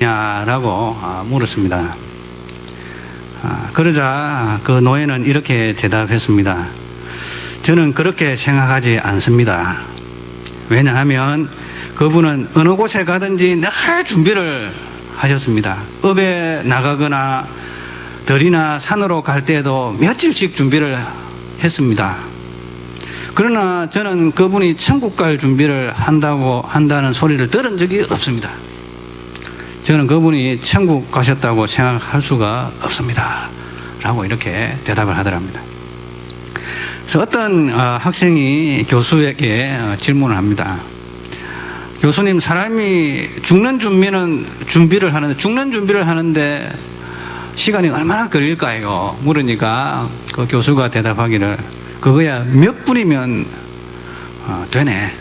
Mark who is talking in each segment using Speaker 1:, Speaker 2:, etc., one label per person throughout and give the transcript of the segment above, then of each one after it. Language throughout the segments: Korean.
Speaker 1: 라고 물었습니다. 그러자 그 노예는 이렇게 대답했습니다. 저는 그렇게 생각하지 않습니다. 왜냐하면 그분은 어느 곳에 가든지 늘 준비를 하셨습니다. 업에 나가거나 들이나 산으로 갈 때에도 며칠씩 준비를 했습니다. 그러나 저는 그분이 천국 갈 준비를 한다는 소리를 들은 적이 없습니다. 저는 그분이 천국 가셨다고 생각할 수가 없습니다. 라고 이렇게 대답을 하더랍니다. 그래서 어떤 학생이 교수에게 질문을 합니다. 교수님, 사람이 죽는 준비를 하는데 시간이 얼마나 걸릴까요? 물으니까 그 교수가 대답하기를 그거야 몇 분이면 되네.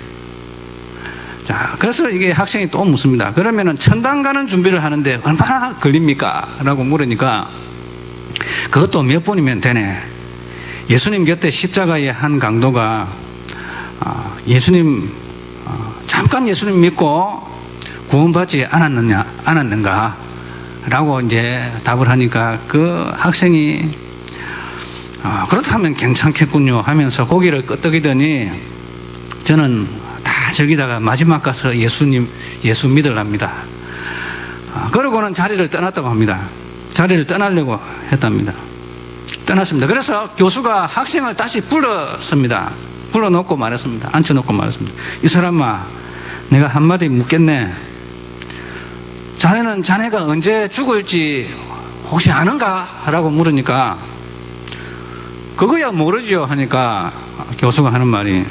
Speaker 1: 자, 그래서 이게 학생이 또 묻습니다. 그러면은 천당 가는 준비를 하는데 얼마나 걸립니까? 라고 물으니까 그것도 몇 분이면 되네. 예수님 곁에 십자가의 한 강도가 잠깐 예수님 믿고 구원받지 않았는가? 라고 이제 답을 하니까 그 학생이 그렇다면 괜찮겠군요 하면서 고개를 끄덕이더니 저는 다 즐기다가 마지막 가서 예수 믿으랍니다. 그러고는 자리를 떠났다고 합니다. 자리를 떠나려고 했답니다. 떠났습니다. 그래서 교수가 학생을 다시 불렀습니다. 불러놓고 말했습니다. 앉혀놓고 말했습니다. 이 사람아, 내가 한마디 묻겠네. 자네는 자네가 언제 죽을지 혹시 아는가? 라고 물으니까 그거야 모르죠 하니까 교수가 하는 말이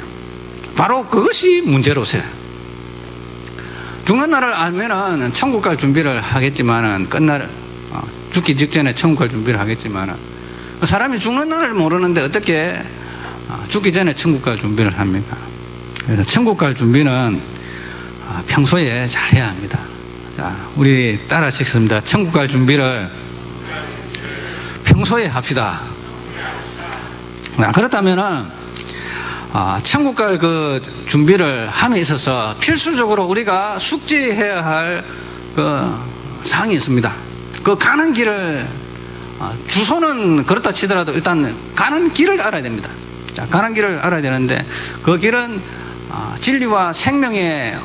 Speaker 1: 바로 그것이 문제로세. 죽는 날을 알면은 천국 갈 준비를 하겠지만은 죽기 직전에 천국 갈 준비를 하겠지만은 사람이 죽는 날을 모르는데 어떻게 죽기 전에 천국 갈 준비를 합니까? 그래서 천국 갈 준비는 평소에 잘 해야 합니다. 자, 우리 따라 시켰습니다. 천국 갈 준비를 평소에 합시다. 그렇다면은 천국 갈 그 준비를 함에 있어서 필수적으로 우리가 숙지해야 할 그 사항이 있습니다. 그 가는 길을 주소는 그렇다 치더라도 일단 가는 길을 알아야 됩니다. 자, 가는 길을 알아야 되는데 그 길은 진리와 생명의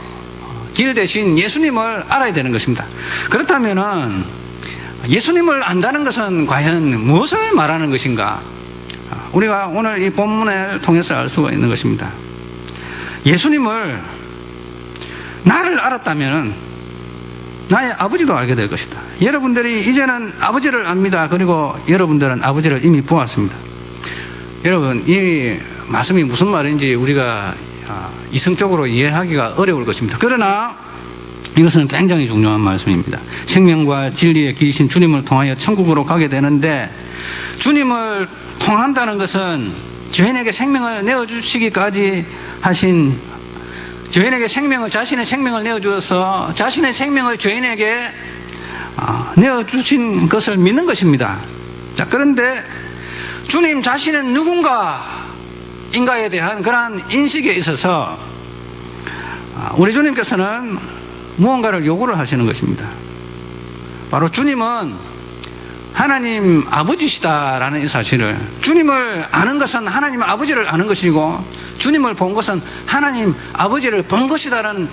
Speaker 1: 길 대신 예수님을 알아야 되는 것입니다. 그렇다면은 예수님을 안다는 것은 과연 무엇을 말하는 것인가? 우리가 오늘 이 본문을 통해서 알 수가 있는 것입니다. 예수님을 나를 알았다면 나의 아버지도 알게 될 것이다. 여러분들이 이제는 아버지를 압니다. 그리고 여러분들은 아버지를 이미 보았습니다. 여러분, 이 말씀이 무슨 말인지 우리가 이성적으로 이해하기가 어려울 것입니다. 그러나 이것은 굉장히 중요한 말씀입니다. 생명과 진리의 길이신 주님을 통하여 천국으로 가게 되는데 주님을 통한다는 것은 죄인에게 생명을 내어주시기까지 하신 죄인에게 자신의 생명을 내어주어서 자신의 생명을 죄인에게 내어주신 것을 믿는 것입니다. 자, 그런데 주님 자신은 누군가인가에 대한 그러한 인식에 있어서 우리 주님께서는 무언가를 요구를 하시는 것입니다. 바로 주님은 하나님 아버지시다라는 이 사실을, 주님을 아는 것은 하나님 아버지를 아는 것이고 주님을 본 것은 하나님 아버지를 본 것이다라는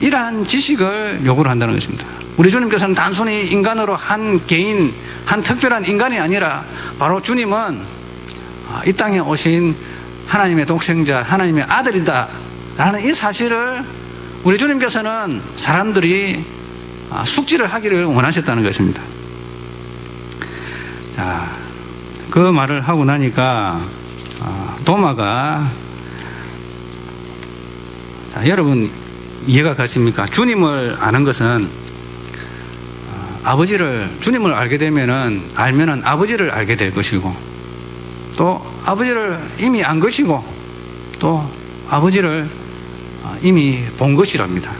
Speaker 1: 이러한 지식을 요구를 한다는 것입니다. 우리 주님께서는 단순히 인간으로 한 개인, 한 특별한 인간이 아니라 바로 주님은 이 땅에 오신 하나님의 독생자, 하나님의 아들이다 라는 이 사실을 우리 주님께서는 사람들이 숙지를 하기를 원하셨다는 것입니다. 자, 그 말을 하고 나니까 도마가, 자, 여러분 이해가 가십니까? 주님을 아는 것은 주님을 알게 되면은 아버지를 알게 될 것이고, 또 아버지를 이미 안 것이고, 또 아버지를 이미 본 것이랍니다.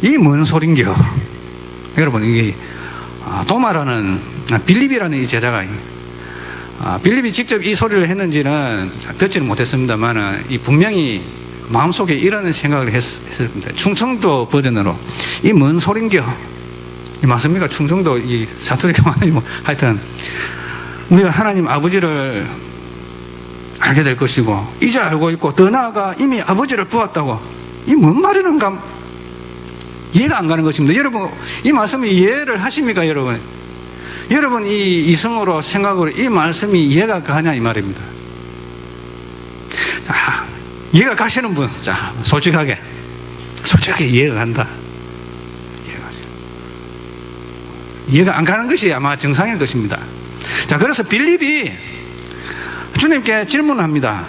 Speaker 1: 이 뭔 소린겨? 여러분, 이게 도마라는 빌립이라는 이 제자가, 빌립이 직접 이 소리를 했는지는 듣지는 못했습니다만은 이 분명히 마음속에 이런 생각을 했습니다. 충청도 버전으로 이 뭔 소린겨? 이 맞습니까? 충청도 이 사투리가 많이 뭐 하여튼 우리가 하나님 아버지를 알게 될 것이고 이제 알고 있고 더 나아가 이미 아버지를 보았다고 이 뭔 말이는가 이해가 안 가는 것입니다. 여러분 이 말씀이 이해를 하십니까? 여러분 이 이성으로 생각으로 이 말씀이 이해가 가냐 이 말입니다. 자, 이해가 가시는 분, 자 솔직하게 이해가 간다. 이해가 안 가는 것이 아마 정상일 것입니다. 자, 그래서 빌립이 주님께 질문을 합니다.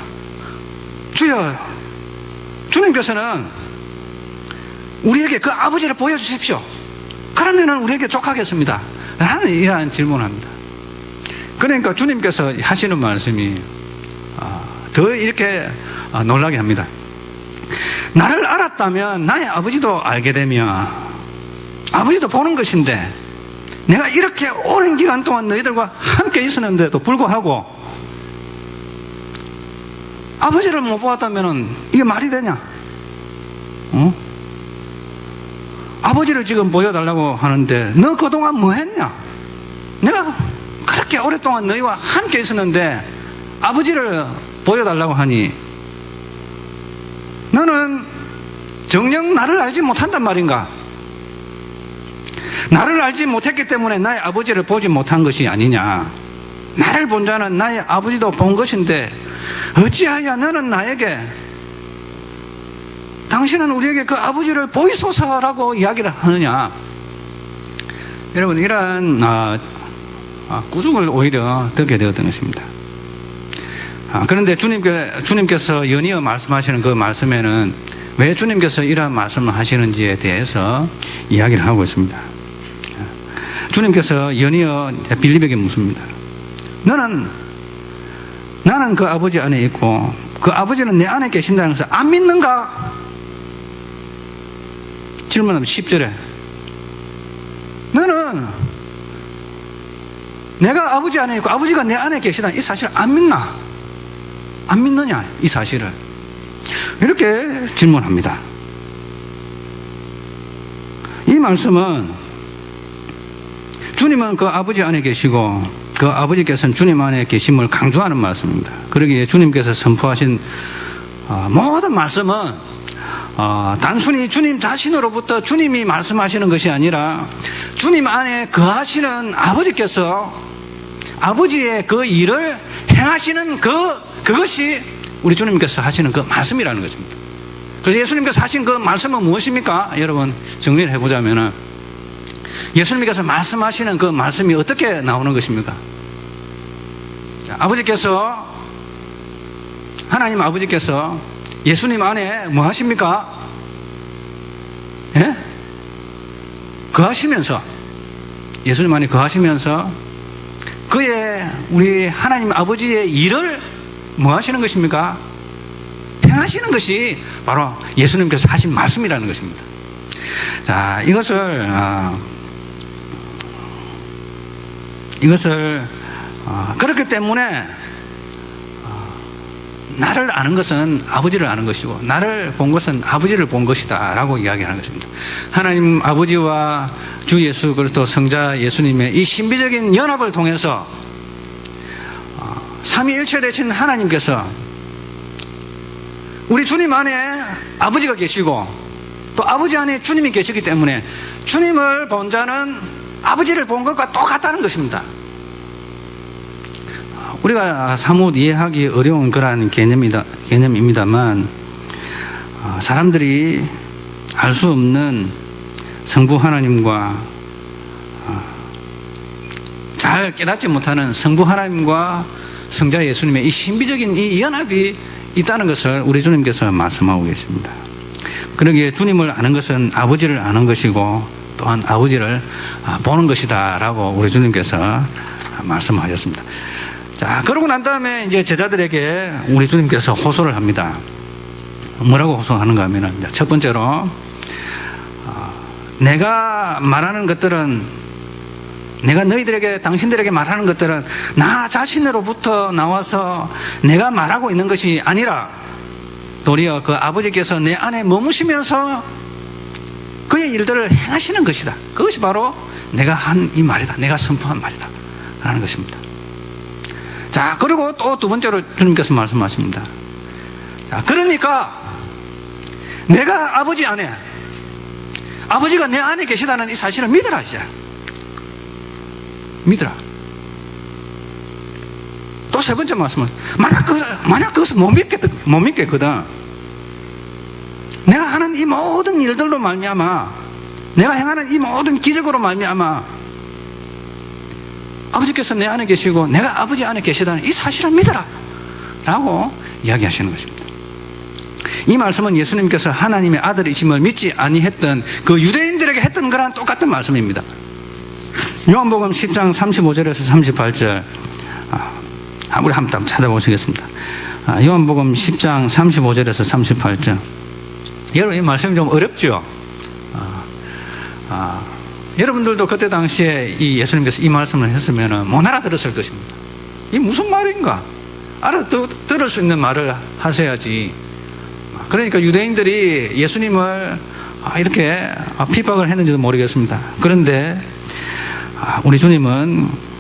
Speaker 1: 주여, 주님께서는 우리에게 그 아버지를 보여주십시오. 그러면은 우리에게 족하겠습니다. 라는 이러한 질문을 합니다. 그러니까 주님께서 하시는 말씀이 더 이렇게 놀라게 합니다. 나를 알았다면 나의 아버지도 알게 되며 아버지도 보는 것인데 내가 이렇게 오랜 기간 동안 너희들과 함께 있었는데도 불구하고 아버지를 못 보았다면 이게 말이 되냐? 어? 아버지를 지금 보여달라고 하는데 너 그동안 뭐 했냐? 내가 그렇게 오랫동안 너희와 함께 있었는데 아버지를 보여달라고 하니 너는 정녕 나를 알지 못한단 말인가? 나를 알지 못했기 때문에 나의 아버지를 보지 못한 것이 아니냐? 나를 본 자는 나의 아버지도 본 것인데 어찌하여 너는 나에게 당신은 우리에게 그 아버지를 보이소서라고 이야기를 하느냐? 여러분 이러한 꾸중을 오히려 듣게 되었던 것입니다. 그런데 주님께서 연이어 말씀하시는 그 말씀에는 왜 주님께서 이러한 말씀을 하시는지에 대해서 이야기를 하고 있습니다. 주님께서 연이어 빌립에게 묻습니다. 나는 그 아버지 안에 있고 그 아버지는 내 안에 계신다는 것을 안 믿는가? 질문하면 10절에 너는 내가 아버지 안에 있고 아버지가 내 안에 계시다는 이 사실을 안 믿나? 안 믿느냐? 이 사실을 이렇게 질문합니다. 이 말씀은 주님은 그 아버지 안에 계시고 그 아버지께서는 주님 안에 계심을 강조하는 말씀입니다. 그러기에 주님께서 선포하신 모든 말씀은 단순히 주님 자신으로부터 주님이 말씀하시는 것이 아니라 주님 안에 거하시는 아버지께서 아버지의 그 일을 행하시는 그것이 우리 주님께서 하시는 그 말씀이라는 것입니다. 그래서 예수님께서 하신 그 말씀은 무엇입니까? 여러분 정리를 해보자면 예수님께서 말씀하시는 그 말씀이 어떻게 나오는 것입니까? 자, 하나님 아버지께서 예수님 안에 뭐 하십니까? 예? 거하시면서 예수님 안에 거하시면서 우리 하나님 아버지의 일을 뭐 하시는 것입니까? 행하시는 것이 바로 예수님께서 하신 말씀이라는 것입니다. 자, 이것을 그렇기 때문에 나를 아는 것은 아버지를 아는 것이고 나를 본 것은 아버지를 본 것이다 라고 이야기하는 것입니다. 하나님 아버지와 주 예수 그리스도 성자 예수님의 이 신비적인 연합을 통해서 삼위일체 되신 하나님께서 우리 주님 안에 아버지가 계시고 또 아버지 안에 주님이 계시기 때문에 주님을 본 자는 아버지를 본 것과 똑같다는 것입니다. 우리가 사뭇 이해하기 어려운 그러한 개념입니다만 사람들이 알 수 없는 성부 하나님과 잘 깨닫지 못하는 성부 하나님과 성자 예수님의 이 신비적인 이 연합이 있다는 것을 우리 주님께서 말씀하고 계십니다. 그러기에 주님을 아는 것은 아버지를 아는 것이고 또한 아버지를 보는 것이다 라고 우리 주님께서 말씀하셨습니다. 자, 그러고 난 다음에 이제 제자들에게 우리 주님께서 호소를 합니다. 뭐라고 호소하는가 하면은 첫 번째로 내가 말하는 것들은 내가 너희들에게 당신들에게 말하는 것들은 나 자신으로부터 나와서 내가 말하고 있는 것이 아니라 도리어 그 아버지께서 내 안에 머무시면서 그의 일들을 행하시는 것이다. 그것이 바로 내가 한 이 말이다. 내가 선포한 말이다. 라는 것입니다. 자, 그리고 또 두 번째로 주님께서 말씀하십니다. 자, 그러니까 내가 아버지 안에, 아버지가 내 안에 계시다는 이 사실을 믿으라, 이제. 믿으라. 또 세 번째 말씀은, 만약 그것을 못 믿겠거든. 내가 하는 이 모든 일들로 말미암아, 내가 행하는 이 모든 기적으로 말미암아, 아버지께서 내 안에 계시고 내가 아버지 안에 계시다는 이 사실을 믿어라 라고 이야기하시는 것입니다. 이 말씀은 예수님께서 하나님의 아들이심을 믿지 아니했던 그 유대인들에게 했던 거랑 똑같은 말씀입니다. 요한복음 10장 35절에서 38절, 우리 한번 찾아보시겠습니다. 요한복음 10장 35절에서 38절. 여러분, 이 말씀이 좀 어렵죠? 여러분들도 그때 당시에 이 예수님께서 이 말씀을 했으면 못 알아들었을 것입니다. 이 무슨 말인가? 알아들을 수 있는 말을 하셔야지. 그러니까 유대인들이 예수님을 이렇게 핍박을 했는지도 모르겠습니다. 그런데 우리 주님은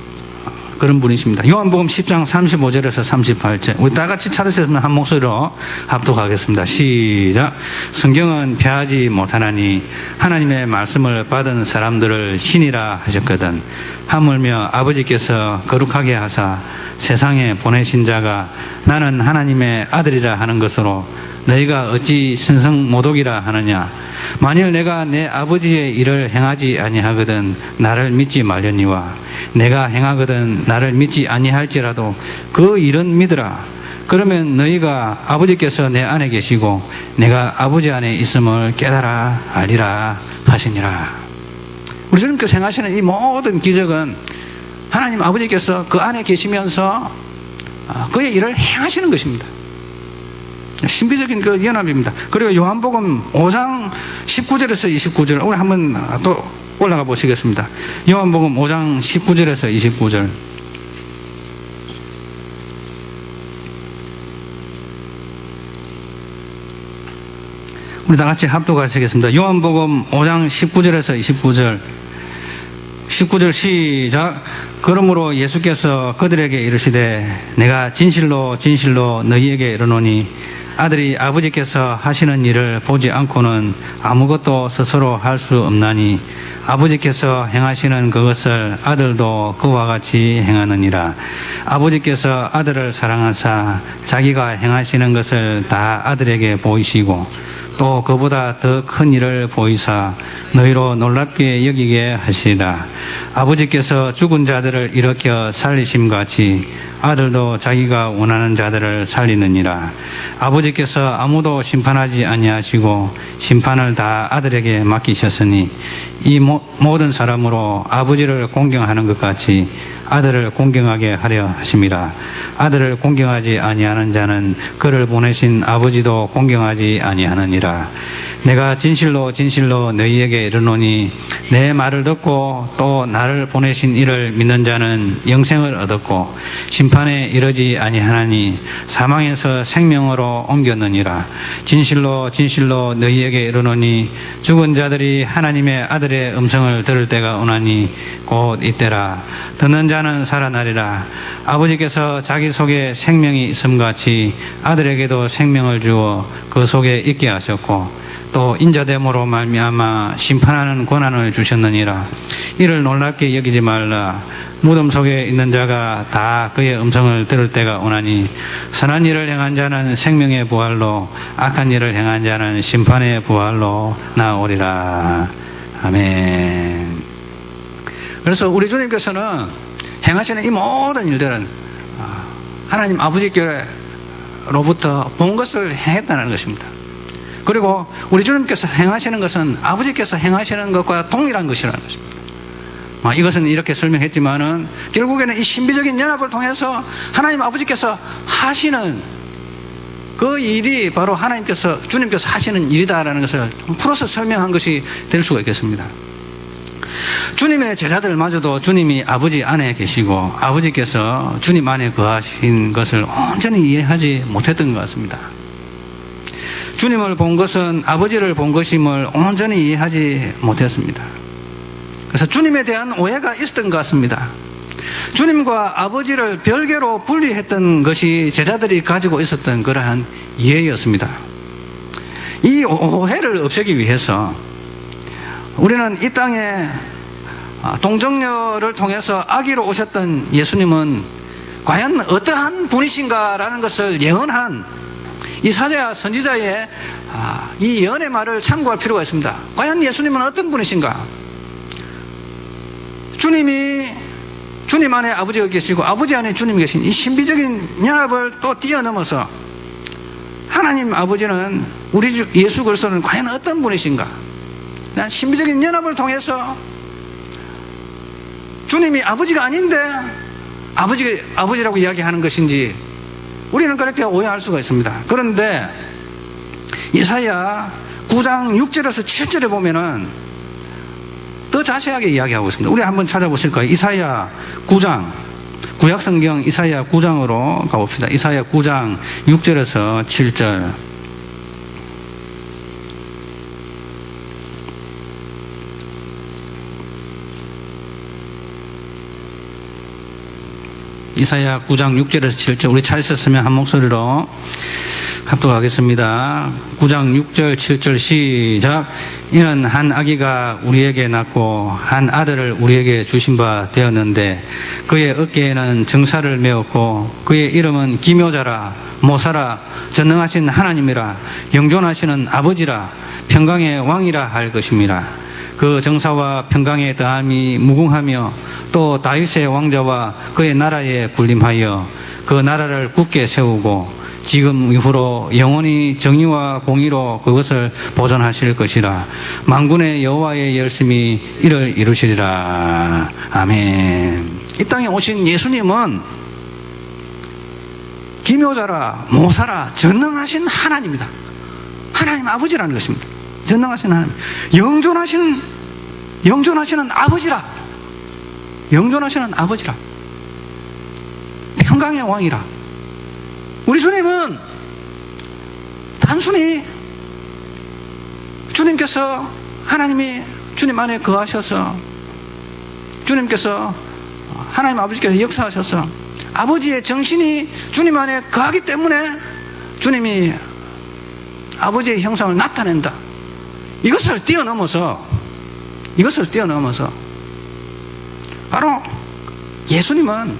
Speaker 1: 그런 분이십니다. 요한복음 10장 35절에서 38절. 우리 다 같이 찾으셨으면 한 목소리로 합독하겠습니다. 시작. 성경은 폐하지 못하나니 하나님의 말씀을 받은 사람들을 신이라 하셨거든. 하물며 아버지께서 거룩하게 하사 세상에 보내신 자가 나는 하나님의 아들이라 하는 것으로 너희가 어찌 신성모독이라 하느냐. 만일 내가 내 아버지의 일을 행하지 아니하거든 나를 믿지 말려니와 내가 행하거든 나를 믿지 아니할지라도 그 일은 믿으라. 그러면 너희가 아버지께서 내 안에 계시고 내가 아버지 안에 있음을 깨달아 알리라 하시니라. 우리 주님께서 행하시는 이 모든 기적은 하나님 아버지께서 그 안에 계시면서 그의 일을 행하시는 것입니다. 신비적인 그 연합입니다. 그리고 요한복음 5장 19절에서 29절, 우리 한번 또 올라가 보시겠습니다. 요한복음 5장 19절에서 29절. 우리 다 같이 합독하시겠습니다. 요한복음 5장 19절에서 29절. 19절 시작. 그러므로 예수께서 그들에게 이르시되 내가 진실로 진실로 너희에게 이르노니 아들이 아버지께서 하시는 일을 보지 않고는 아무것도 스스로 할 수 없나니 아버지께서 행하시는 그것을 아들도 그와 같이 행하느니라. 아버지께서 아들을 사랑하사 자기가 행하시는 것을 다 아들에게 보이시고 또 그보다 더 큰 일을 보이사 너희로 놀랍게 여기게 하시리라. 아버지께서 죽은 자들을 일으켜 살리심같이 아들도 자기가 원하는 자들을 살리느니라. 아버지께서 아무도 심판하지 아니하시고 심판을 다 아들에게 맡기셨으니 이 모든 사람으로 아버지를 공경하는 것 같이 아들을 공경하게 하려 하심이라. 아들을 공경하지 아니하는 자는 그를 보내신 아버지도 공경하지 아니하느니라. 내가 진실로 진실로 너희에게 이르노니 내 말을 듣고 또 나를 보내신 이를 믿는 자는 영생을 얻었고 심판에 이르지 아니하나니 사망에서 생명으로 옮겼느니라. 진실로 진실로 너희에게 이르노니 죽은 자들이 하나님의 아들의 음성을 들을 때가 오나니 곧 이때라. 듣는 자는 살아나리라. 아버지께서 자기 속에 생명이 있음같이 아들에게도 생명을 주어 그 속에 있게 하셨고 또 인자됨으로 말미암아 심판하는 권한을 주셨느니라. 이를 놀랍게 여기지 말라. 무덤 속에 있는 자가 다 그의 음성을 들을 때가 오나니 선한 일을 행한 자는 생명의 부활로 악한 일을 행한 자는 심판의 부활로 나오리라. 아멘. 그래서 우리 주님께서는 행하시는 이 모든 일들은 하나님 아버지께로부터 본 것을 행했다는 것입니다. 그리고 우리 주님께서 행하시는 것은 아버지께서 행하시는 것과 동일한 것이라는 것입니다. 이것은 이렇게 설명했지만은 결국에는 이 신비적인 연합을 통해서 하나님 아버지께서 하시는 그 일이 바로 주님께서 하시는 일이다라는 것을 풀어서 설명한 것이 될 수가 있겠습니다. 주님의 제자들마저도 주님이 아버지 안에 계시고 아버지께서 주님 안에 거하신 것을 온전히 이해하지 못했던 것 같습니다. 주님을 본 것은 아버지를 본 것임을 온전히 이해하지 못했습니다. 그래서 주님에 대한 오해가 있었던 것 같습니다. 주님과 아버지를 별개로 분리했던 것이 제자들이 가지고 있었던 그러한 이해였습니다. 이 오해를 없애기 위해서 우리는 이 땅에 동정녀를 통해서 아기로 오셨던 예수님은 과연 어떠한 분이신가라는 것을 예언한 이사야 선지자의 이 예언의 말을 참고할 필요가 있습니다. 과연 예수님은 어떤 분이신가? 주님 안에 아버지가 계시고 아버지 안에 주님이 계신 이 신비적인 연합을 또 뛰어넘어서 하나님 아버지는 우리 주 예수 그리스도는 과연 어떤 분이신가? 신비적인 연합을 통해서 주님이 아버지가 아닌데 아버지라고 이야기하는 것인지 우리는 그렇게 오해할 수가 있습니다. 그런데 이사야 9장 6절에서 7절에 보면은 더 자세하게 이야기하고 있습니다. 우리 한번 찾아보실까요? 이사야 9장, 구약성경 이사야 9장으로 가봅시다. 이사야 9장 6절에서 7절. 이사야 9장 6절에서 7절. 우리 찾으셨으면 한 목소리로 합독하겠습니다. 9장 6절 7절 시작. 이는 한 아기가 우리에게 낳고 한 아들을 우리에게 주신 바 되었는데 그의 어깨에는 정사를 메었고 그의 이름은 기묘자라 모사라 전능하신 하나님이라 영존하시는 아버지라 평강의 왕이라 할 것입니다. 그 정사와 평강의 더함이 무궁하며 또 다윗의 왕자와 그의 나라에 군림하여 그 나라를 굳게 세우고 지금 이후로 영원히 정의와 공의로 그것을 보존하실 것이라. 만군의 여호와의 열심히 이를 이루시리라. 아멘. 이 땅에 오신 예수님은 기묘자라 모사라 전능하신 하나님이다. 하나님 아버지라는 것입니다. 전능하신 하나님, 영존하시는 아버지라. 영존하시는 아버지라. 평강의 왕이라. 우리 주님은 단순히 주님께서 하나님이 주님 안에 거하셔서 주님께서 하나님 아버지께서 역사하셔서 아버지의 정신이 주님 안에 거하기 때문에 주님이 아버지의 형상을 나타낸다. 이것을 뛰어넘어서 바로 예수님은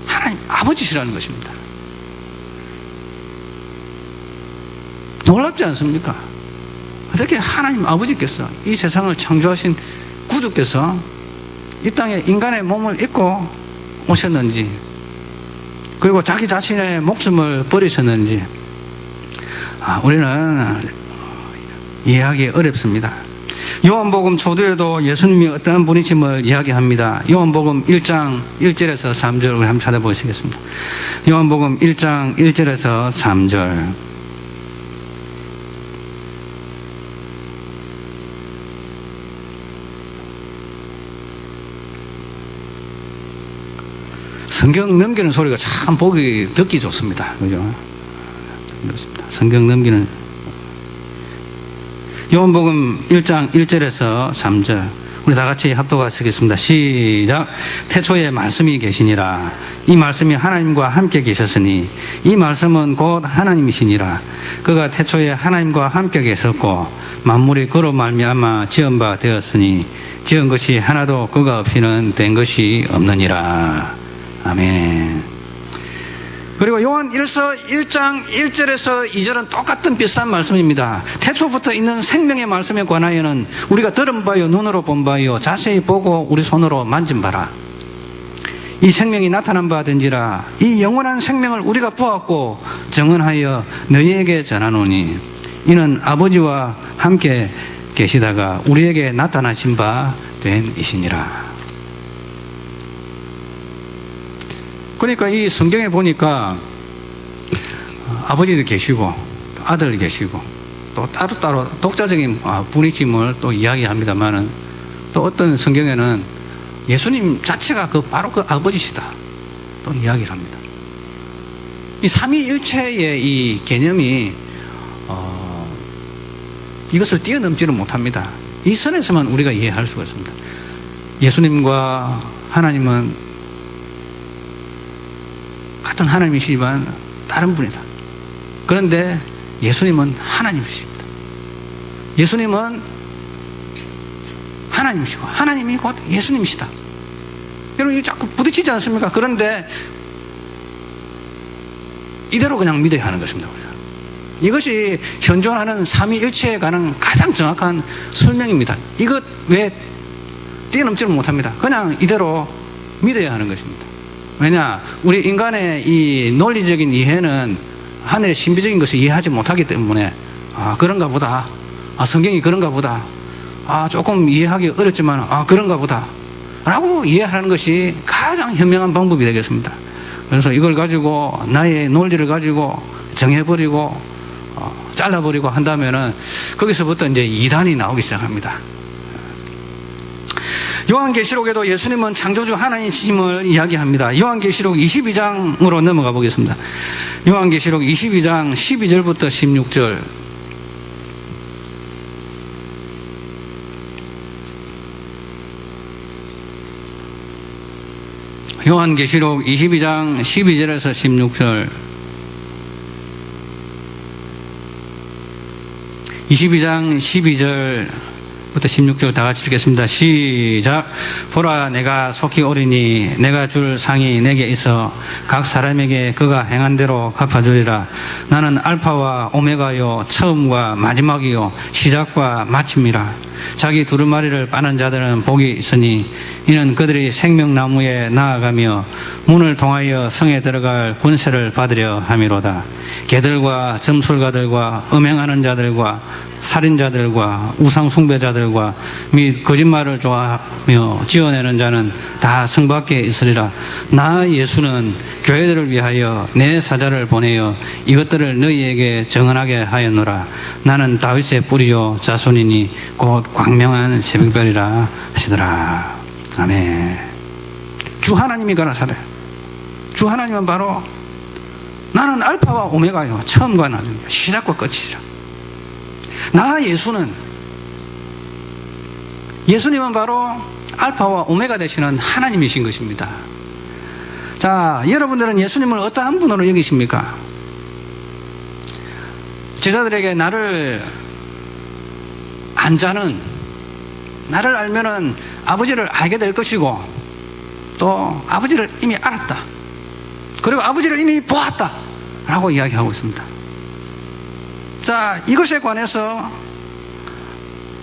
Speaker 1: 하나님 아버지시라는 것입니다. 놀랍지 않습니까? 어떻게 하나님 아버지께서 이 세상을 창조하신 구주께서 이 땅에 인간의 몸을 입고 오셨는지, 그리고 자기 자신의 목숨을 버리셨는지 우리는 이해하기 어렵습니다. 요한복음 초두에도 예수님이 어떠한 분이심을 이야기합니다. 요한복음 1장 1절에서 3절 우리 한번 찾아보시겠습니다. 요한복음 1장 1절에서 3절. 성경 넘기는 소리가 참 듣기 좋습니다. 그죠? 그렇습니다. 성경 넘기는. 요한복음 1장 1절에서 3절. 우리 다 같이 합독하시겠습니다. 시작. 태초에 말씀이 계시니라. 이 말씀이 하나님과 함께 계셨으니 이 말씀은 곧 하나님이시니라. 그가 태초에 하나님과 함께 계셨고 만물이 그로 말미암아 지은 바 되었으니 지은 것이 하나도 그가 없이는 된 것이 없느니라. 아멘. 그리고 요한 1장 1절에서 2절은 똑같은 비슷한 말씀입니다. 태초부터 있는 생명의 말씀에 관하여는 우리가 들은 바요 눈으로 본 바요 자세히 보고 우리 손으로 만진 바라. 이 생명이 나타난 바 된지라. 이 영원한 생명을 우리가 보았고 정언하여 너희에게 전하노니 이는 아버지와 함께 계시다가 우리에게 나타나신 바 된 이시니라. 그러니까 이 성경에 보니까 아버지도 계시고 아들이 계시고 또 따로따로 독자적인 분이심을 또 이야기합니다만은 또 어떤 성경에는 예수님 자체가 바로 그 아버지시다 또 이야기를 합니다. 이 삼위일체의 이 개념이 이것을 뛰어넘지를 못합니다. 이 선에서만 우리가 이해할 수가 있습니다. 예수님과 하나님은 같은 하나님이시지만 다른 분이다. 그런데 예수님은 하나님이십니다. 예수님은 하나님이시고 하나님이 곧 예수님이시다. 여러분 이거 자꾸 부딪히지 않습니까? 그런데 이대로 그냥 믿어야 하는 것입니다. 우리가. 이것이 현존하는 삼위일체에 관한 가장 정확한 설명입니다. 이것 왜 뛰어넘지를 못합니다. 그냥 이대로 믿어야 하는 것입니다. 왜냐? 우리 인간의 이 논리적인 이해는 하늘의 신비적인 것을 이해하지 못하기 때문에 그런가 보다. 성경이 그런가 보다. 조금 이해하기 어렵지만 그런가 보다 라고 이해하는 것이 가장 현명한 방법이 되겠습니다. 그래서 이걸 가지고 나의 논리를 가지고 정해버리고 잘라버리고 한다면은 거기서부터 이제 이단이 나오기 시작합니다. 요한계시록에도 예수님은 창조주 하나님이심을 이야기합니다. 요한계시록 22장으로 넘어가 보겠습니다. 요한계시록 22장 12절부터 16절. 요한계시록 22장 12절에서 16절. 22장 12절부터 16절 다 같이 읽겠습니다. 시작. 보라, 내가 속히 오리니 내가 줄 상이 내게 있어 각 사람에게 그가 행한 대로 갚아주리라. 나는 알파와 오메가요 처음과 마지막이요 시작과 마침이라. 자기 두루마리를 빠는 자들은 복이 있으니 이는 그들이 생명나무에 나아가며 문을 통하여 성에 들어갈 권세를 받으려 함이로다. 개들과 점술가들과 음행하는 자들과 살인자들과 우상숭배자들과 및 거짓말을 좋아하며 지어내는 자는 다 성 밖에 있으리라. 나 예수는 교회들을 위하여 내 사자를 보내어 이것들을 너희에게 정언하게 하였노라. 나는 다윗의 뿌리요 자손이니 곧 광명한 새벽별이라 하시더라. 아멘. 주 하나님이 가라사대. 주 하나님은 바로 나는 알파와 오메가요 처음과 나중이요 시작과 끝이라. 나 예수님은 바로 알파와 오메가 되시는 하나님이신 것입니다. 자, 여러분들은 예수님을 어떠한 분으로 여기십니까? 제자들에게 나를 안 자는, 나를 알면은 아버지를 알게 될 것이고 또 아버지를 이미 알았다, 그리고 아버지를 이미 보았다 라고 이야기하고 있습니다. 자, 이것에 관해서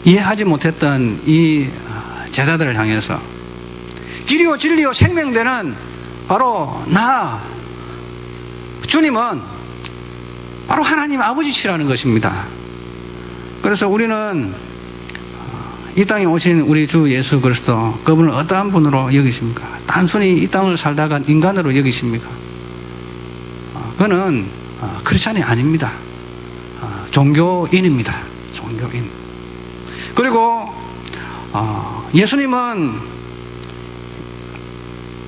Speaker 1: 이해하지 못했던 이 제자들을 향해서 길이요 진리요 생명되는 바로 나 주님은 바로 하나님 아버지시라는 것입니다. 그래서 우리는 이 땅에 오신 우리 주 예수 그리스도, 그분을 어떠한 분으로 여기십니까? 단순히 이 땅을 살다가 인간으로 여기십니까? 그는 크리스찬이 아닙니다. 종교인입니다. 종교인. 그리고 예수님은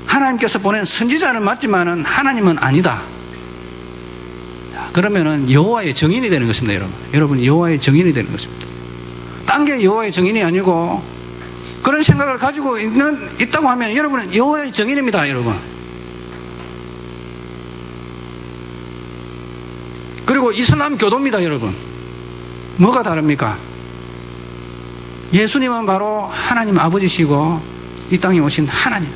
Speaker 1: 하나님께서 보낸 선지자는 맞지만은 하나님은 아니다. 자, 그러면은 여호와의 증인이 되는 것입니다, 여러분. 여러분, 여호와의 증인이 되는 것입니다. 딴 게 여호와의 증인이 아니고 그런 생각을 가지고 있다고 하면 여러분은 여호와의 증인입니다, 여러분. 그리고 이슬람 교도입니다, 여러분. 뭐가 다릅니까? 예수님은 바로 하나님 아버지시고 이 땅에 오신 하나님.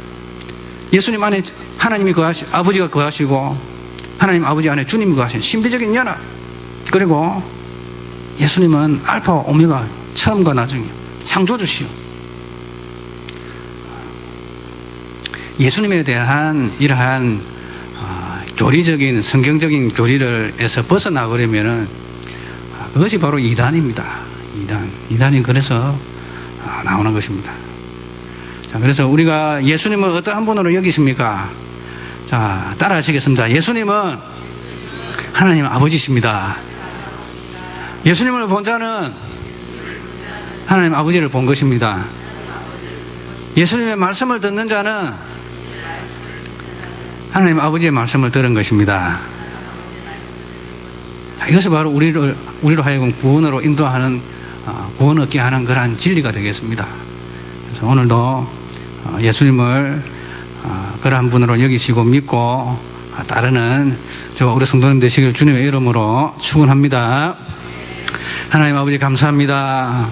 Speaker 1: 예수님 안에 하나님이 아버지가 거하시고 하나님 아버지 안에 주님이 거하시는 신비적인 연합. 그리고 예수님은 알파와 오메가, 처음과 나중이요, 창조주시요. 예수님에 대한 이러한 교리적인 성경적인 교리를에서 벗어나버리면은 그것이 바로 이단입니다. 이단이 그래서 나오는 것입니다. 자, 그래서 우리가 예수님을 어떠한 분으로 여기십니까? 자, 따라 하시겠습니다. 예수님은 하나님 아버지십니다. 예수님을 본 자는 하나님 아버지를 본 것입니다. 예수님의 말씀을 듣는 자는 하나님 아버지의 말씀을 들은 것입니다. 자, 이것이 바로 우리로 하여금 구원으로 인도하는 구원 얻게 하는 그러한 진리가 되겠습니다. 그래서 오늘도 예수님을 그러한 분으로 여기시고 믿고 따르는 저와 우리 성도님 되시길 주님의 이름으로 축원합니다. 하나님 아버지 감사합니다.